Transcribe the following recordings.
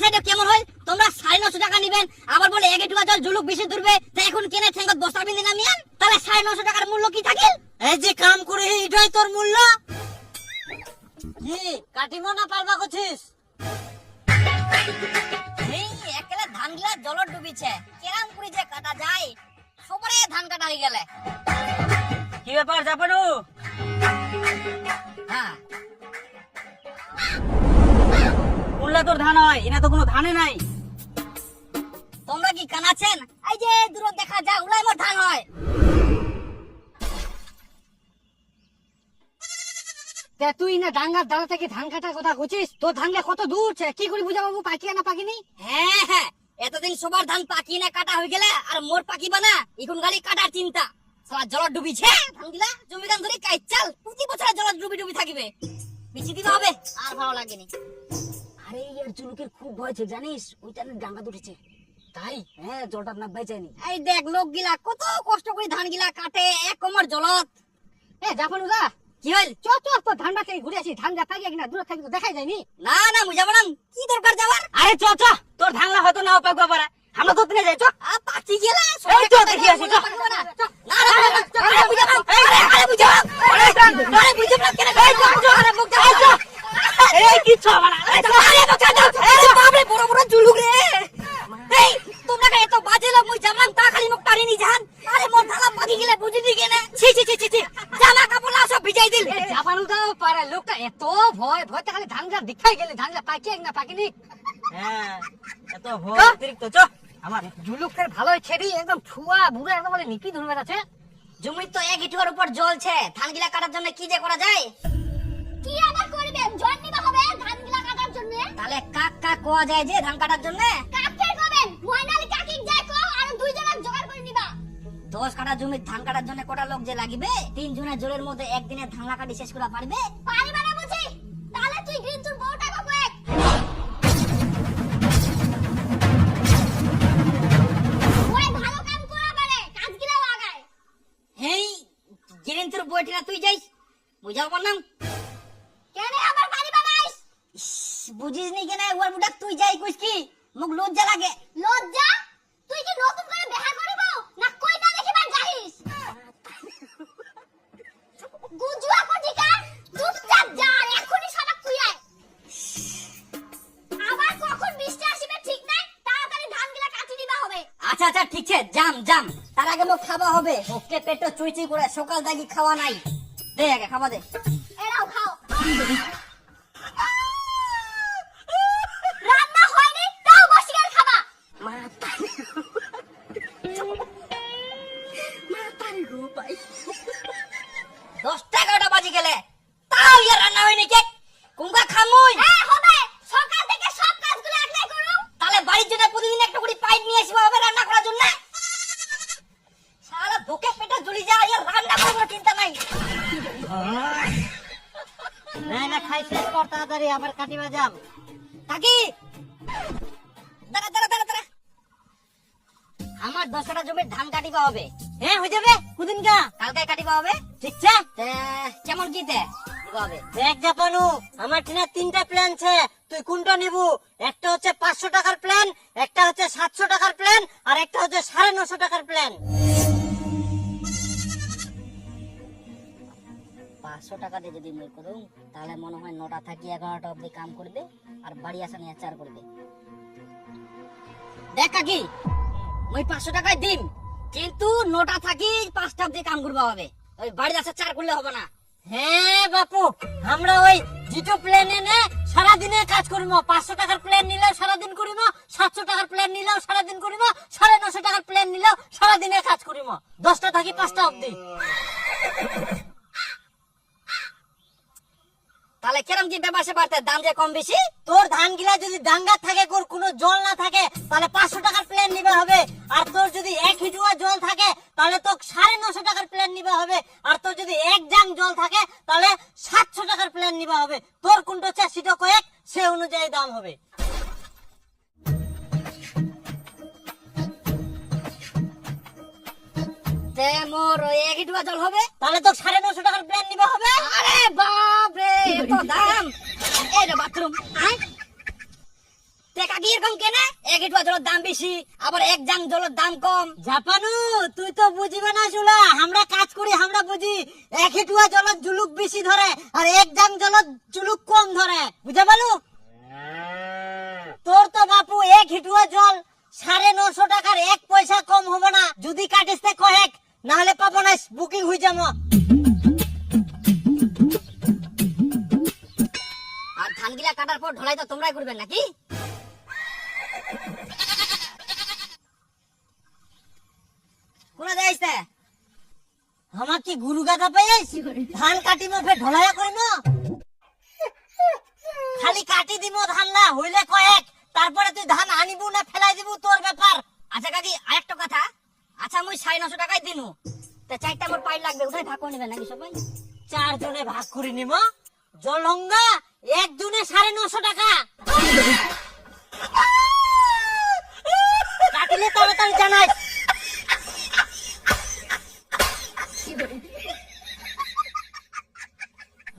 চাইতে কেমন হয়? তোমরা 950 টাকা নিবেন, আবার বলে 1 টুকা জল জুলুক বেশি দূরবে, তাই এখন কেনে ঠেঙ্গত বস্তা বিন্দে নামিয়ান, তাহলে 950 টাকার মূল্য কি থাকিল? এই যে কাম করে এটাই তোর মূল্য? কি কাটিমো না পারবা কছিস? এই একলা ধান গিলা জলত ডুবিছে, কেরাম করে যে কাটা যায়, সবরে ধান কাটা হয়ে গেলে। কি ব্যাপার জাপানু? হ্যাঁ, মূল্য তোর ধান হয়, এনা তো কোনো ধানে নাই। তোমরা কি কানাছেন? এই যে দূর দেখা যায় উলাই মোর ধান হয়। তুই না ডাঙ্গার দাঁড়া থেকে ধান কাটার কথা কছিস? তোর ধানটা কত দূর ছে, কি করে বুঝাবো পাকি না পাকিনি? হ্যাঁ হ্যাঁ, এতদিন সবার ধান পাকি না কাটা হয়ে গেলে আর মোর পাকিবা না, এখন খালি কাটার চিন্তা। সারা জলত ডুবিছে ধান গিলা, জমি ধান ধরে কাইচাল প্রতি বছর জলত ডুবি ডুবি থাকিবে। বেশি দিতে হবে, আর ভালো লাগেনি। আরে এর চুলুকের খুব ভয় ছে জানিস, ওইটা ডাঙ্গা দুটেছে। তাই? হ্যাঁ, জলটার না বেচাইনি। এই দেখ লোক গিলা কত কষ্ট করে ধান গিলা কাটে, এক কোমর জলত। এ জাপানু দা, কি হইল? চ চ তো ধান বাকে ঘুরে আসি, ধান যা পাকি কিনা দূর থেকে তো দেখাই যায়নি। না না মুজাবো না, কি দরকার যাবার? আরে চ চ, তোর ধানলা হয়তো নাও পাকবা পারে, আমরা তো তিনে যাই। চ পাকি গেলা এই তো দেখি আসি, চ। না না আরে মুজাবো, আরে মুজাবো, আরে মুজাবো কেন? এই তো আরে মুজাবো, এই কি ছ বাড়া, আরে মুজাবো, আরে বাপ রে, বড় বড় জুলুক রে। এই তোমরা কে এত বাজে লোক, মুই জানলাম তা খালি মুখ টানি নি জান। আরে মোর ধালা পাকি গেলে বুঝিনি কেন? ছি ছি ছি ছি, জামা কাপড় সব ভিজাই দিল। জাপানু দাও পারে লোকটা এত ভয় ভয়তে খালি ধানটা দেখাই গেলে, ধানটা পাকি না পাকিনি। হ্যাঁ, এত ভয় অতিরিক্ত। চ আমার জুলুকের ভালোই ছেড়ি একদম ঠুয়া বুড়া একদম বলে নিপি ধরবে আছে। জমি তো 1 ইটুয়ার উপর জ্বলছে, ধান গিলা কাটার জন্য কি যে করা যায়? কি আবার করবেন? জল নিবা হবে ধানগুলা কাটার জন্য। তাহলে কাক কাক কোয়া যায় যে ধান কাটার জন্য? কাকে করবেন? ময়নালি কাকিক যাই কো আর দুই জনের জোগাড় করে নিবা। 10 কাঠা জমি ধান কাটার জন্য কটা লোক যে লাগিবে? 3 জনের জোরের মধ্যে একদিনে ধান কাটি শেষ করা পারবে? পারিবা না বুঝি? তাহলে তুই গ্রিনচুর বউটা কবে? ওই ভালো কাম করা পারে, কাজগুলা লাগায়। হেই গিরিন্তুর বইটিনা তুই যাইস, বুঝাও পারলাম। কেন আবার পারিবা নাইস? বুঝিস নি কেন? ওর বুড়া তুই যাই কইস কি? মুখ লজ্জা লাগে। লজ্জা? তুই কি নতুন করে বিয়া করিব না কইতা দেখিবার যাইস? গুজুয়া কোটিকা চুপচাপ যা, এখনি সবাক তুই আয়। আবার কখন বৃষ্টি আসিবে ঠিক নাই, তাড়াতাড়ি ধানগুলা কাটি দিবা হবে। আচ্ছা আচ্ছা ঠিক আছে, জাম জাম, তার আগে মুখ খাওয়া হবে। ওকে পেটটা চুই চুই করে সকাল দাগি খাওয়া নাই। দে আগে খাওয়া দে। এরাও খাও। রান্না হয়নি তাও বসে গেল খাবা। দশটা 11টা বাজে গেলে তাও ইয়া রান্না হয়নি কে? কুঙ্গা খামুই। হ্যাঁ হবে, সকাল থেকে সব কাজগুলো একলাই করুম। তাহলে বাড়ির জন্য প্রতিদিন একটা করে পাইপ নিয়ে আসবা হবে রান্না করার জন্য। সারা বুকে পেটে জ্বলি যায়, আর রান্না করার চিন্তা নাই। না না খাই শেষ কর তাড়াতাড়ি, আবার কাটিবা যাম। কাকি দাঁড়া দাঁড়া দাঁড়া দাঁড়া, আমার 10 কাঠা জমির ধান কাটিবা হবে। হ্যাঁ হয়ে যাবে, কুদিন গা কালকে কাটিবা হবে। ঠিক আছে। তে কেমন কি দে দিবা হবে? দেখ জাপানু, আমার টিনা 3টা প্ল্যান ছে, তুই কোনটা নিবু? একটা হচ্ছে 500 টাকার প্ল্যান, একটা হচ্ছে 700 টাকার প্ল্যান, আর একটা হচ্ছে 950 টাকার প্ল্যান। 500 টাকা দিয়ে যদি মই করুম, তাহলে মনে হয় 9টা থাকি 11টা অবধি কাম করবে, আর বাড়ি আসা নিয়ে 4 করবে। দেখ কাকি, মই 500 টাকায় দিম, কিন্তু 9টা থাকি 5টা অবধি কাম করবা হবে। ওই বাড়ি আসা 4 করলে হবে না। হ্যাঁ বাপু, আমরা ওই জিটো প্ল্যানে নে সারাদিনে কাজ করিম। 500 টাকার প্ল্যান নিলেও সারাদিন করিম, 700 টাকার প্ল্যান নিলেও সারাদিন করিম, 950 টাকার প্ল্যান নিলেও সারাদিনে কাজ করিম, 10টা থাকি 5টা অবধি। তাহলে কেরম কি ব্যাপার সেপারতে দাম যে কম বেশি? তোর ধান গিলা যদি ডাঙ্গা থাকে, কোনো জল না থাকে, তাহলে 500 টাকার প্ল্যান নিবে হবে। আর তোর যদি 1 হিজুয়া জল থাকে, তাহলে তো 950 টাকার প্ল্যান নিবে হবে। আর তোর যদি 1 জাং জল থাকে, তাহলে 700 টাকার প্ল্যান নিবে হবে। তোর কোনটা হচ্ছে সেটা কয়েক, সে অনুযায়ী দাম হবে। তে মোর 1 হিজুয়া জল হবে, তাহলে তো 950 টাকার প্ল্যান নিবে হবে। আরে বাপ রে, এত দাম! এই রে বাথরুম, আয় তে কাকি কাকি এরকম কেনে এক হিটুয়া জলের দাম বেশি আবার এক জাং জলের দাম কম? জাপানু তুই তো বুঝিবে না শুলা, আমরা কাজ করি আমরা বুঝি। এক হিটুয়া জলত জুলুক বেশি ধরে আর এক জাং জলত জুলুক কম ধরে, বুঝা পালু? তোর তো বাপু এক হিটুয়া জল 950 টাকার 1 পয়সা কম হবে না। যদি কাটিস তে কহেক, না হলে পাবো না, বুকিং হয়ে যাবো। আর ধানগুলা কাটার পর ঢলাই তো তোমরাই করবে নাকি? কোনা যাইছে? আমার কি গুরু গাদা পাইস? ধান কাটিমো ফের ঢলাইয়া করিমো? খালি কাটি দিমো ধান না হইলে কয়েক, তারপরে তুই ধান আনিবু না ফেলাই দিবু তোর ব্যাপার। আচ্ছা কাকি আরেকটা কথা, আচ্ছা মুই 950 টাকায় দিনু, তা 4টা মোর পাইপ লাগবে, ওটাই ভাগ করে নেবেন নাকি সবাই? 4 জনে ভাগ করে নিব। জলঙ্গা একজনে 950 টাকা। কাটিলে তাড়াতাড়ি জানাই।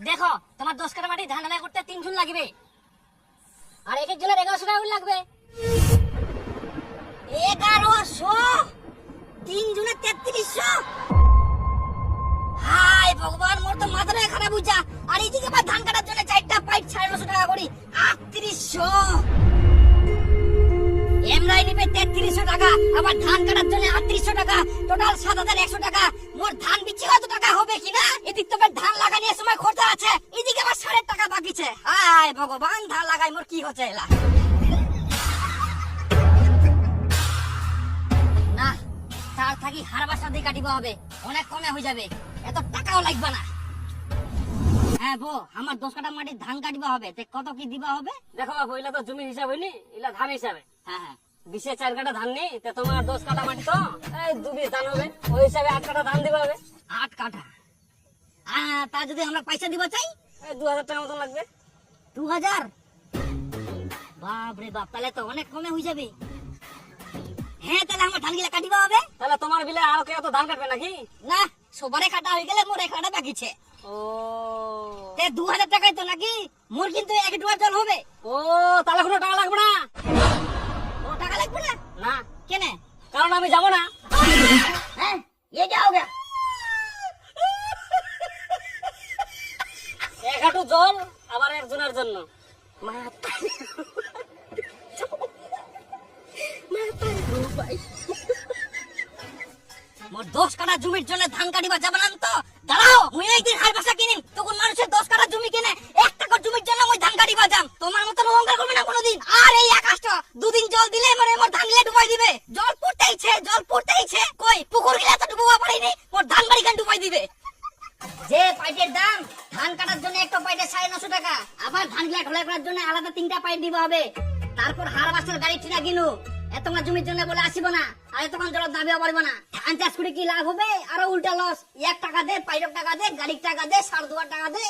দেখো তোমার 10 কাঠা মাটি ধান আনা করতে 3 জন লাগবে, আর এক এক জনের 1100 টাকা করে লাগবে। 1100, 3 জনের 3300। হাই ভগবান, মোর তো মাথাটা খারাপ বুঝা। আর এইদিকে আবার ধান কাটার জন্য 4টা পাইপ 950 টাকা করি, 3800। এমরাই নিবে 3300 টাকা, আবার ধান কাটার জন্য 3800 টাকা, টোটাল 7100 টাকা। মোর ধান বিচি কত টাকা হবে কিনা? এদিক তো ধান লাগানোর সময় খরচা আছে, এদিকে আবার 7.5 টাকা বাকিছে। হায় ভগবান, ধান লাগাই মোর কি হচ্ছে এলা? না, তার থাকি হারবাসা দিয়ে কাটিব হবে, অনেক কমে হয়ে যাবে, এত টাকাও লাগবে না। হ্যাঁ বো, আমার 10 কাঠা মাটি ধান কাটিবা হবে, তে কত কি দিবা হবে? দেখো বাবু, এলা তো জমি হিসাব হয়নি, এলা ধান হিসাবে। হ্যাঁ হ্যাঁ, 20 4 কাঠা ধান নি, তে তোমার 10 কাঠা মাটি তো এই 2 বিঘা ধান হবে, ওই হিসাবে 8 কাঠা ধান দিবা হবে। 8 কাঠা। তা যদি আমরা পয়সা দিব চাই? এই 2000 টাকা মতন লাগবে। 2000? বাপ রে বাপ, তাহলে তো অনেক কমে হয়ে যাবে। হ্যাঁ, তাহলে আমার ধান গিলা কাটিবা হবে। তাহলে তোমার বিলে আর কেউ তো ধান কাটবে নাকি? না, সবারে কাটা হয়ে গেলে মোর 1 কাঠা বাকিছে। ও তে 2000 টাকায় তো নাকি? মোর কিন্তু 1 ডুয়ার জল হবে। ও, তাহলে কোনো টাকা লাগবে না। কোনো টাকা লাগবে না? না, কেনে? কারণ আমি যাবো না। হ্যাঁ, ये क्या हो गया? 1 হাঁটু জল আবার একজনের জন্য। মোর 10 কাঠা জমির জন্য ধান কাটিবা যাবে না তো? দাঁড়াও, মুই একদিন হাল বাসা কিনিম, তখন মানুষের 10 কাঠা জমি কিনে 1 টাকার জমির জন্য মুই ধান কাটিবা যাম। তোমার মতন অহংকার করবে না কোনোদিন। আর এই আকাশটা 2 দিন জল দিলে মানে মোর ধান গিলা ডুবাই দিবে। জল পড়তেইছে, কই পুকুর গিলা তো ডুবাবা পারিনি, মোর ধান বাড়ি গান ডুবাই দিবে। যে পাইপের দাম, ধান কাটার জন্য একটা পাইপে 950 টাকা, আবার ধান গিলা ঢলাই করার জন্য আলাদা 3টা পাইপ দিবা হবে। তারপর হার বাসার গাড়ি ঠিনা কিনু, এত জমির জন্য বলে আসিব না, আর এতক্ষণ জল দাবিও পারবো না। ধান চাষ করে কি লাভ হবে? আরো উল্টা লস। 1 টাকা দে, পাইপের টাকা দে, গাড়ির টাকা দে, সার দেওয়ার টাকা দে,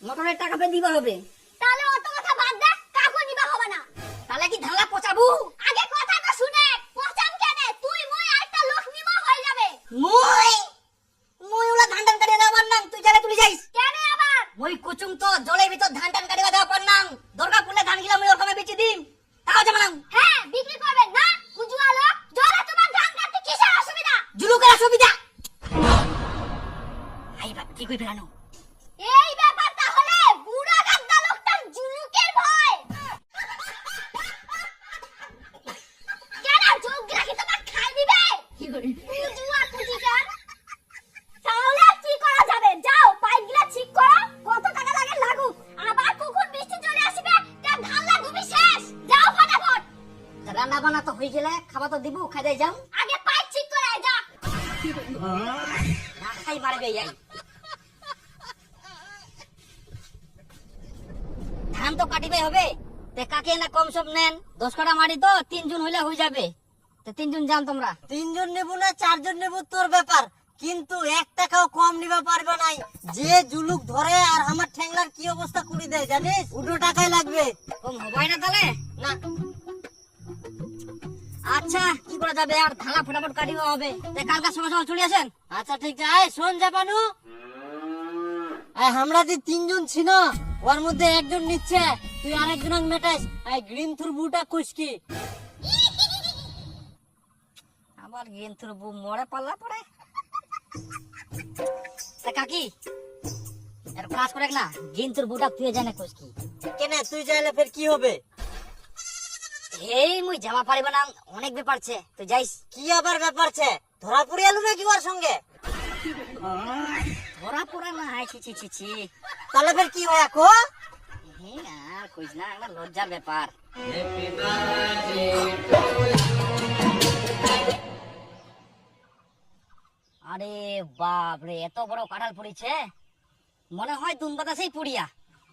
মোটরের টাকা পে দিবা হবে। তাহলে অত কথা বাদ দে, কাকু নিবা হবে না। তাহলে কি ধানলা পচাবু? আগে কথাটা শুনে, পচাম কেনে? তুই মই আরেকটা লোক নিবা হয়ে যাবে। মুই ওলা ধান টান কাটিয়ে দেওয়ার নাম, তুই জালে তুলি যাইস কেনে আবার? মুই কুচুম তো জলের ভিতর ধান টান কাটিয়ে দেওয়ার নাম। দরকার পড়লে ধান গিলা মুই ওরকম বেচে দিম, তাও যাবে না। হ্যাঁ, বিক্রি করবেন না? কুজুয়া লোক, জলে তোমার ধান কাটতে কিসের অসুবিধা? জুলুকের সুবিধা। আই বাপ, কি কই ফেরানো? এই ব্যাপার তাহলে বুড়া গাদ্দা লোকটার জুলুকের ভয়। কেন যোগরা কি তোমার খাই দিবে? কুজুয়া কুজিকার। তাহলে কি করা যাবে? যাও পাইপগুলা ঠিক করো, কত টাকা লাগে লাগুক। আবার কখন বৃষ্টি চলে আসবে, তা ধানলা ডুবি শেষ। যাও ফটাফট। রান্না বান্না তো হয়ে গেলে, খাবার তো দিব, খাই দেয় যাও। আগে পাইপ ঠিক করে আয়, যা। না খাই মারবে যাই। ধান তো কাটিবে হবে, তে কাকে না কম সব নেন। 10 কাঠা মাটি তো 3 জন হইলে হয়ে যাবে, তে 3 জন যান তোমরা। 3 জন নেবো না 4 জন নেবো তোর ব্যাপার, কিন্তু 1 টাকাও কম নিবা পারবে নাই। যে জুলুক ধরে আর আমার ঠ্যাংলার কি অবস্থা করে দেয় জানিস? 2 টাকাই লাগবে। কম হবাই না তাহলে না, আচ্ছা কি করা যাবে, আর ধালা ফটাফট কাটিবা হবে, তে কালকার সময় সময় চলে আসেন। আচ্ছা ঠিক আছে। আয় শোন জাপানু, আমরা যে 3 জন ছিল ওর মধ্যে একজন নিচ্ছে তুই আরেকজনক মেটাস এই গ্রিন থুরবুটা কুচকি। আবার গেন্থুর বউ মরে পাল্লা পড়ে। তা কাকি এর কাজ করে না, গেন্থুর বউটা তুই জানে কুচকি। কেন তুই যাইলে ফের কি হবে? এই মুই যাওয়া পারিব না, অনেক ব্যাপার আছে, তুই যাইস। কি আবার ব্যাপার ছে? ধরা পড়ে এলু নাকি ওর সঙ্গে? ধরা পড়ে না, হাই ছি ছি ছি ছি। তাহলে ফের কি হয় কো? আর কইস না, একটা লজ্জার ব্যাপার। আরে বাপ রে, এত বড় কাঁঠাল পড়েছে, মনে হয় দুন বাতাসেই পুড়িয়া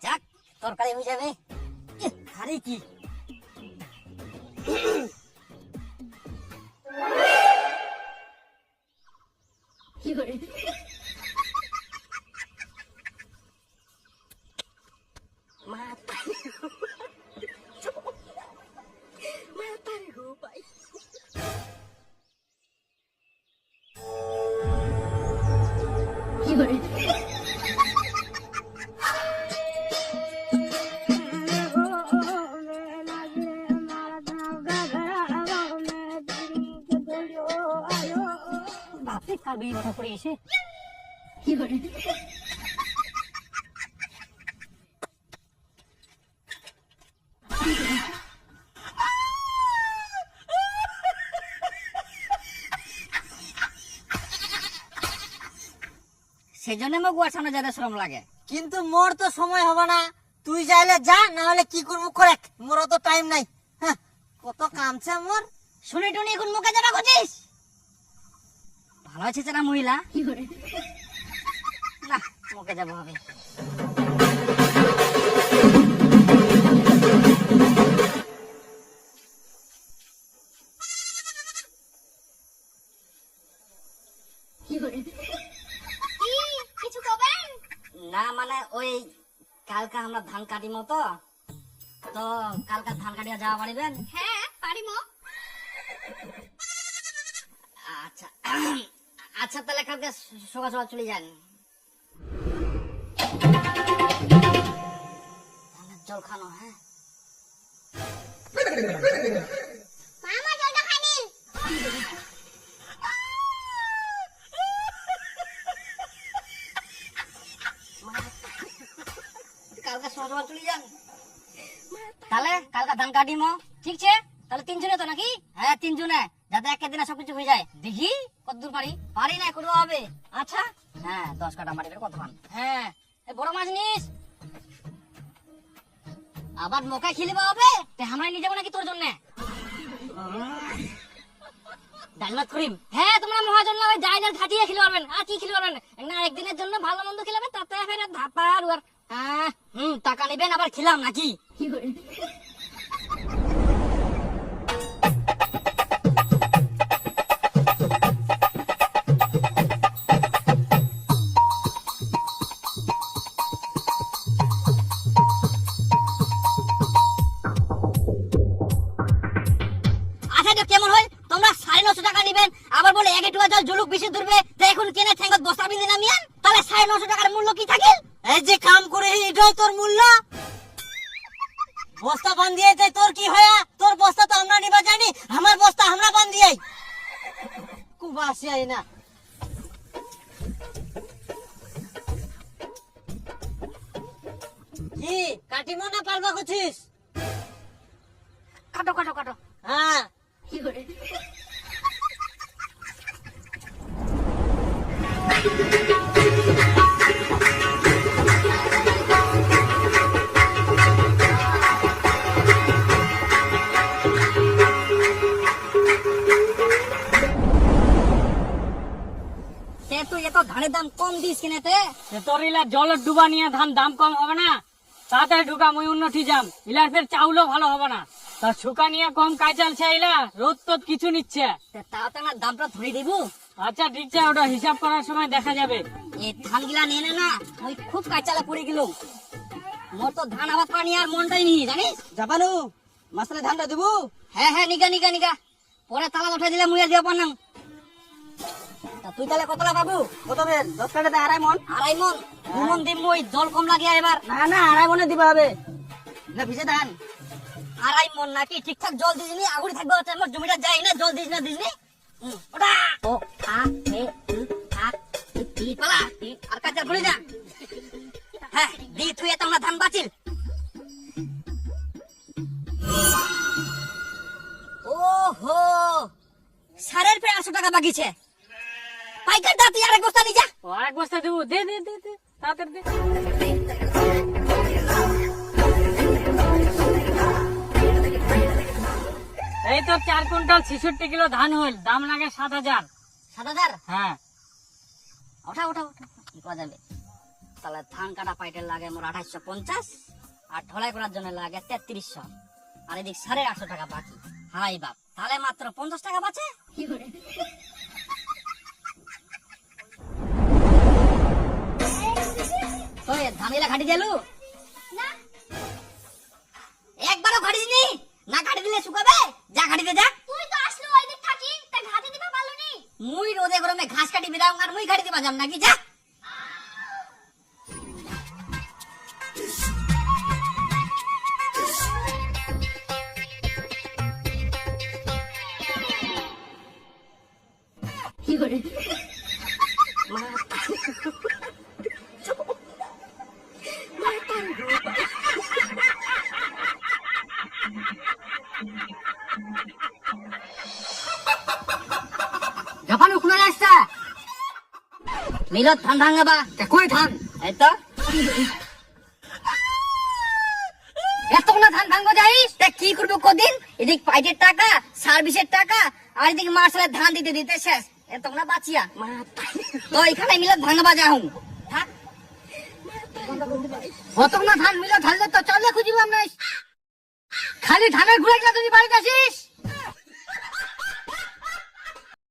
যাক তরকারি হয়ে যাবে। আরে কি বাপরে, কার বিয়ে কথা পড়ে এসে সেই জন্য আমার গুয়ার সামনে যেতে শ্রম লাগে। কিন্তু মোর তো সময় হবে না, তুই যাইলে যা, না হলে কি করবো করে, মোর তো টাইম নাই। হ্যাঁ, কত কামছে মোর। শুনে টুনি এখন মুখে যাবা করছিস? ভালো আছে না মহিলা? না, মুখে যাবো হবে। কিছু করবেন? না মানে ওই কালকে আমরা ধান কাটিমো তো কালকে ধান কাটিয়া যাওয়া পারিবেন? হ্যাঁ পারিমো। আচ্ছা আচ্ছা, তাহলে কালকে সকাল সকাল চলে যান। ধানের জল খানো। হ্যাঁ, মামা জলটা খাই নিন। কালকে সকাল সকাল চলে যান। তাহলে কালকে ধান কাটিমো, ঠিক আছে? তাহলে 3 জনে তো নাকি? হ্যাঁ 3 জনে, যাতে এক দিনে সবকিছু হয়ে যায়। দেখি কত দূর পারি না করবো হবে। আচ্ছা হ্যাঁ, 10 কাটা মাটি কত পান? হ্যাঁ, বড় মাছ নিস, আবার মকা খেলিবা হবে। আমরা নিয়ে যাবো নাকি তোর জন্য? ডাল ভাত করিম। হ্যাঁ, তোমরা মহাজন না, ডাল ডাল খাটিয়ে খেলে পারবেন। আর কি খেলে পারবেন না, একদিনের জন্য ভালো মন্দ খেলাবেন, তাতে ফের ধাপা আর টাকা নেবেন, আবার খেলাম নাকি? কেমন হয়? তোমরা 950 টাকা নিবেন, আবার বলে 1 টুয়া জল জলুক বেশি ধরবে। তো এখন কেনে ঠেঙ্গত বস্তা বিন্দে নামিয়ান, তাহলে 950 টাকার মূল্য কি থাকে? এই যে কাম করে এটাই তোর মূল্য। বস্তা বান্ধিয়ে যায় তোর কি হয়? তোর বস্তা তো আমরা নিবা জানি, আমার বস্তা আমরা বান্ধিয়ে কুবাসি আই না। কি কাটিমো না পারবা করছিস? কাটো কাটো কাটো। হ্যাঁ, তুই এত ধানের দাম কম দিস কিনেতে? তোর ইলা জলের ডুবা নিয়ে ধান দাম কম হবে না? তাড়াতাড়ি ঢুকা, মুই উন্নতি যাম। ইলার ফের চাউলও ভালো হবে না। তা শুকা নিয়ে কম কাইচালছে, ইলা রোদ তোদ কিছু নিচ্ছে। তাও তো আমার দামটা ধরে দিব। আচ্ছা ঠিক আছে, ওটা হিসাব করার সময় দেখা যাবে। এই ধান গিলা নিয়ে নে না, ওই খুব কাইচালা পড়ে গেল। মোর তো ধান আবাদ করা নিয়ে আর মনটাই নেই, জানিস? যাবানু মাসলে ধানটা দেবো। হ্যাঁ হ্যাঁ, নিগা নিগা নিগা, পরে তালা উঠে দিলে মুই আর দিয়া পারলাম। তা তুই তাহলে কতলা বাবু? কত বেন? 10 কাটাতে 2.5 মন। 2.5 মন? 2 মন দিব মুই, জল কম লাগিয়া এবার। না না, 2.5 মনে দিবা হবে। না ভিজে ধান আড়াই মন নাকি ঠিকঠাক জল দিসনি আগুড়ি থাকবে ওটা আমার জমিটা যাই না জল দিস না দিসনি ওটা ও আ এ উ আ ই পালা আর কাজ করি না হ্যাঁ দি তুই এত আমরা ধান বাঁচিল ওহো সারের পে 800 টাকা বাকিছে পাইকার দা তুই আরেক বস্তা নিয়ে যা ও আরেক বস্তা দেবো দে দে দে দে তাড়াতাড়ি দে এই তো 4 কুইন্টাল 66 কিলো ধান হল দাম লাগে 7000 7000 হ্যাঁ ওঠা ওঠা ওঠা কি করা যাবে তাহলে ধান কাটা পাইটের লাগে মোর 2850 আর ঢলাই করার জন্য লাগে 3300 আর এদিক 850 টাকা বাকি হাই বাপ তাহলে মাত্র 50 টাকা বাঁচে ওই ধামিলা ঘাটি দিলু না একবারও ঘাটি দিনি না ঘাটি দিলে শুকাবে যা ঘাটিতে যা তুই তো আসলো ওই দিক থাকি তা ঘাটে দিবা পারলনি মুই রোদে গরমে ঘাস কাটি বিদাও আর মুই ঘাটি দিবা যাম নাকি যা কি করে যখন উখনা আসছে মিলত ধান ভাঙাবা কই ধান এই তো এতগুলো ধান ভাঙবো যাইস তা কি করবো কদিন এদিক পাইটের টাকা সার্ভিসের টাকা আর এদিক মার্শালের ধান দিতে দিতে শেষ এতগুলো বাঁচিয়া তো এখানে মিলত ভাঙাবা যাহুম থাক অতগুলো ধান মিলত ঢাললে তো চলে খুঁজিব আমরা খালি ধানের ঘুরে গেলে যদি বাড়িতে আসি